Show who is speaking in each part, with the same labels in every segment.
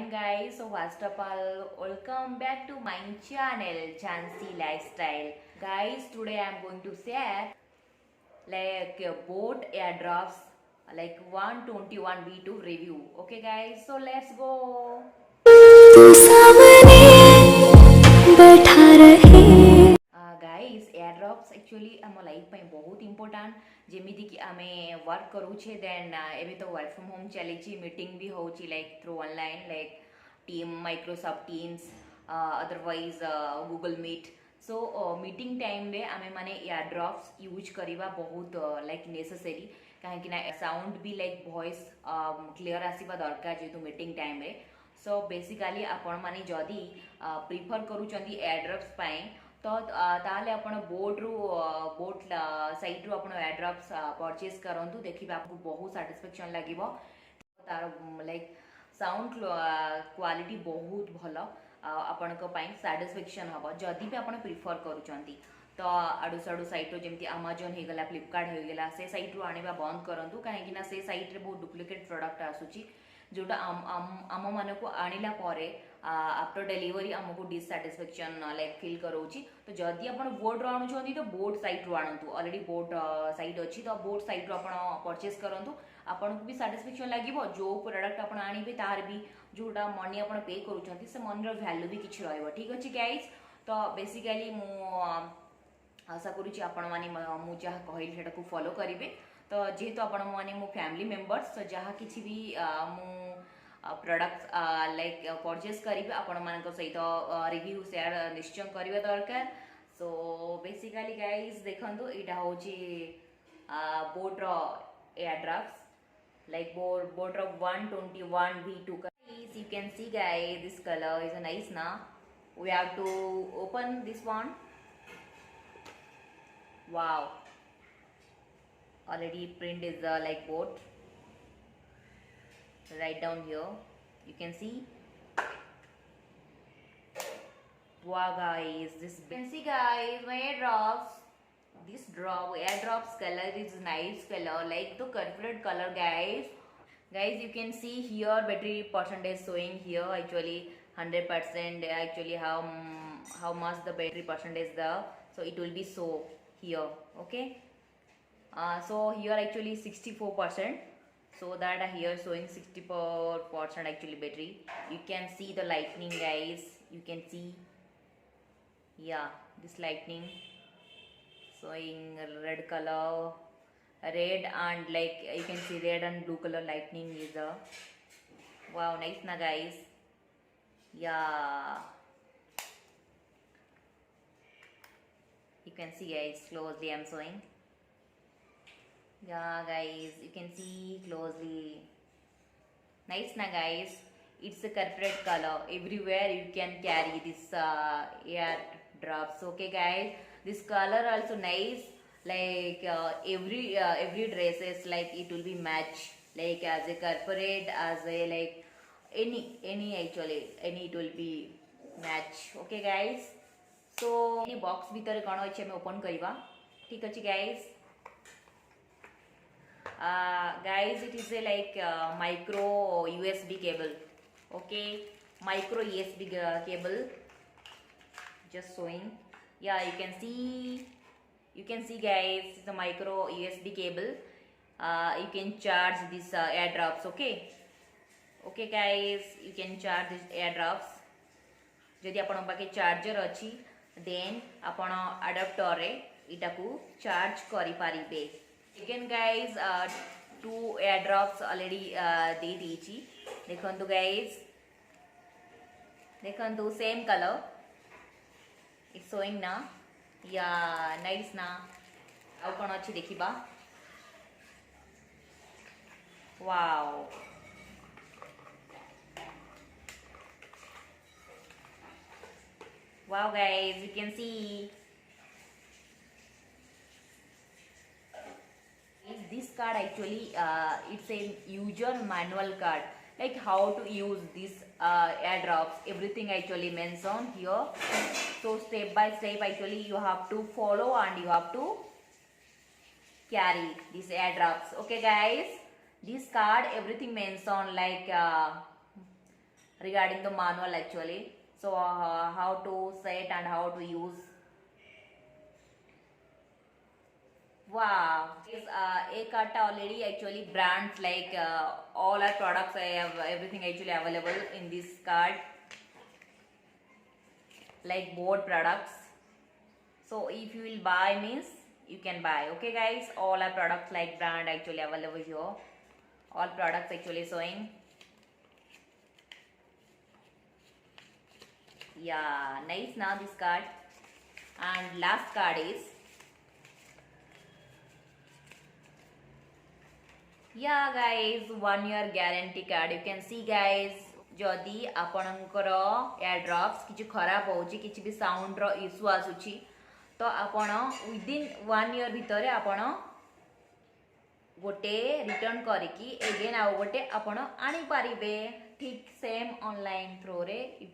Speaker 1: fine guys. So first of all, welcome back to my channel Chancy Lifestyle. Guys, today I am going to share like boat airdrops like 121 V2 review. Okay guys, so let's go. Guys airdrops actually आम life बहुत important जमीती कि आम work करूचे then एवं तो work from home चली meeting भी हो like through online like team Microsoft Teams otherwise Google Meet so meeting time रे आमे माने एयरड्रॉप्स यूज करवा बहुत लाइक नेसेसरी कहीं साउंड भी लाइक वॉइस क्लियर आसवा दरकार जेहेतु मीटिंग टाइम रे सो बेसिकली आपण माने जदि प्रिफर करूचंदी एयरड्रॉप्स तो ताले आपण बोट साइट रू आपण एयरड्रॉप्स परचेज करंतु देखिबा आपको बहुत सैटिस्फैक्शन लागिवो तार लाइक साउंड क्वालिटी बहुत भलो आपण को पाई सैटिस्फैक्शन हबो जदि भी आपण प्रिफर करूचंती तो आडू साडू साइट जमती अमेजन हो गला फ्लिपकार्ट हो गला से साइट रू आनिबा बंद करंतु काहेकि ना से साइट रे बहुत डुप्लिकेट प्रोडक्ट आसुची जोटा आम मान को आनिला परे आफ्टर डेलीवरी आमको डिससाटिस्फैक्शन लाइक फील करोची तो जदि आप बोट आणुंट तो बोट साइट रू आणतु ऑलरेडी बोट साइट अच्छी तो बोट साइट रू आप परचेज करंतु आपन को भी सैटिस्फैक्शन लागिवो जो प्रोडक्ट आप आनिबे तार भी जोटा मनी आप पे करूछंती से मनी रो वैल्यू भी किछि रहइबो ठीक अछि गाइस तो बेसिकली मु आशा करूछि आपण माने मु जहा कहली सेटा को फॉलो करिवे तो जेहेतु आपण माने मो फैमिली मेंबर्स तो जहा किछि भी मु प्रोडक्ट्स लाइक परचेज करिवे आपण मान सहित रिव्यू शेयर निश्चय करवा दरकार सो बेसिकली गाइस देखंतु एटा होची boat row airdrops like boat row 121 V2 guys you can see guys this color is a nice na we have to open this one wow already print is like boat right down here you can see wow guys this you can see guys my airdrops this airdrops color is nice color like the corporate color guys you can see here battery percentage showing here actually 100% actually how much the battery percentage there so it will be show here okay so here actually 64% so that here showing 64% actually battery you can see the lightning guys you can see yeah this lightning showing red color red and like you can see red and blue color lightning is a wow nice na guys yeah you can see guys closely I'm showing yeah guys you can see closely nice na guys it's a corporate color everywhere you can carry this air drops okay guys this color also nice like every dresses like it will be match like as a corporate as a like any actually any it will be match okay guys so any box भीतर कौन अच्छे में open करवा ठीक अच्छे guys guys it is a like micro USB cable okay micro USB cable just showing yeah you can see guys it's a micro USB cable you can charge this airdrops okay guys you can charge this airdrops जदि आपण पाके charger अच्छी then आपण adapter रे इटा को charge करि पारिबे again guys two airdrops already दे दीची देखंतु guys देखंतु same color it's showing na yeah nice na आउ कोन अछि देखिबा wow wow guys you can see this card actually it's a user manual card like how to use this airdrops everything actually mentioned here so step by step actually you have to follow and you have to carry these airdrops okay guys this card everything mentioned like regarding the manual actually. So how to set and how to use. Wow, is a card already actually brands like all our products. I have everything actually available in this card, like board products. So if you will buy means you can buy. Okay guys, all our products like brand actually available here. All products actually showing. Yeah, nice now this card. And last card is, yeah guys, 1 year guarantee card. You can see guys, जदि आपणकर airdrops किसी खराब होची किसी भी sound रो issue आसुची तो आपण विदिन 1 year भितर आपण गोटे रिटर्न करिकी एगेन आउ गोटे आपण आनी पारिबे. ठीक सेम ऑनलाइन थ्रू रे you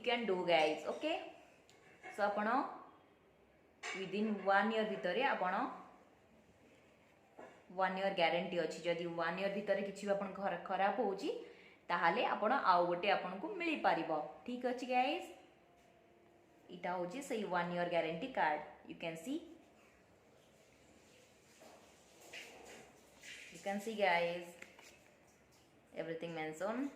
Speaker 1: can do guys. Okay, so आपण विदिन 1 year भितर आपण 1 year ग्यारंटी अच्छी. जदि 1 year भितर किसी भी आपण खराब होची ताहाले आपण आउ गोटे आपण को मिली पारिबो. ठीक अछि गाइस, इटा होची सही 1 year guarantee card. You can see guys everything mentioned.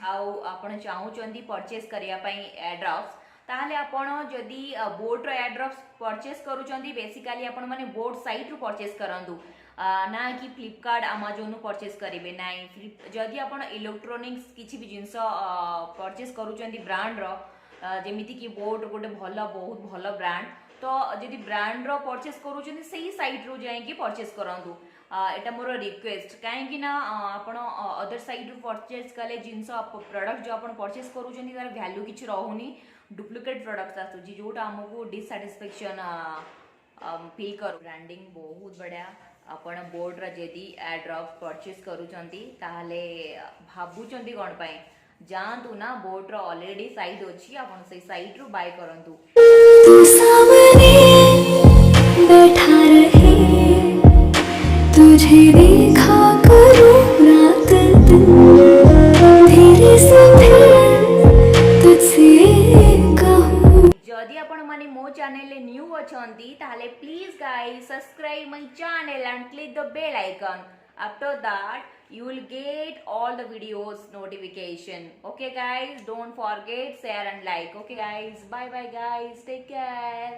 Speaker 1: आउ आपण चाहूचंदी परचेस करिया पई एयरड्रॉप्स ताहले आपण जदी बोट रो एयरड्रॉप्स परचेस करूचंदी बेसिकली आपण माने बोट साइट रो परचेस करंदु ना कि फ्लिपकार्ट अमेजोन रो परचेस करिवे नाही. जदी आपण इलेक्ट्रोनिक्स किछि भी जिंस परचेस करूचंदी ब्रांड रो जेमिति कि बोट गोटे भल बहुत भल ब्रांड तो जदि ब्रांड रो परचेस करूचंदी सही साइट रो जाई कि परचेस करंदु. एटा मोर रिक्वेस्ट कहीं ना आपण अदर साइड रू परचेस कले जिनस प्रोडक्ट जो आपण परचेस करूचंदी तार वैल्यू किछि रहउनी. डुप्लिकेट प्रोडक्ट्स आसुची जोटा हमको डिससैटिस्फैक्शन फील करू. ब्रांडिंग बहुत बढ़िया. आपण बोर्ड रा जदी एयरड्रॉप परचेस करूचंदी ताहले भाबुचंदी कोन पई जानतु ना बोर्ड रा ऑलरेडी साइट अछि आपण से साइट रू बाय करंतु.
Speaker 2: तू सामने बैठा रहे तुझे देखा करूं रात दिन धीरे से फिर तुझसे कहूं.
Speaker 1: जदि आपण माने मो चैनल ले न्यू अछंती ताहले please guys subscribe my channel and click the bell icon. After that you will get all the videos notification. Okay guys, don't forget share and like. Okay guys, bye bye guys, take care.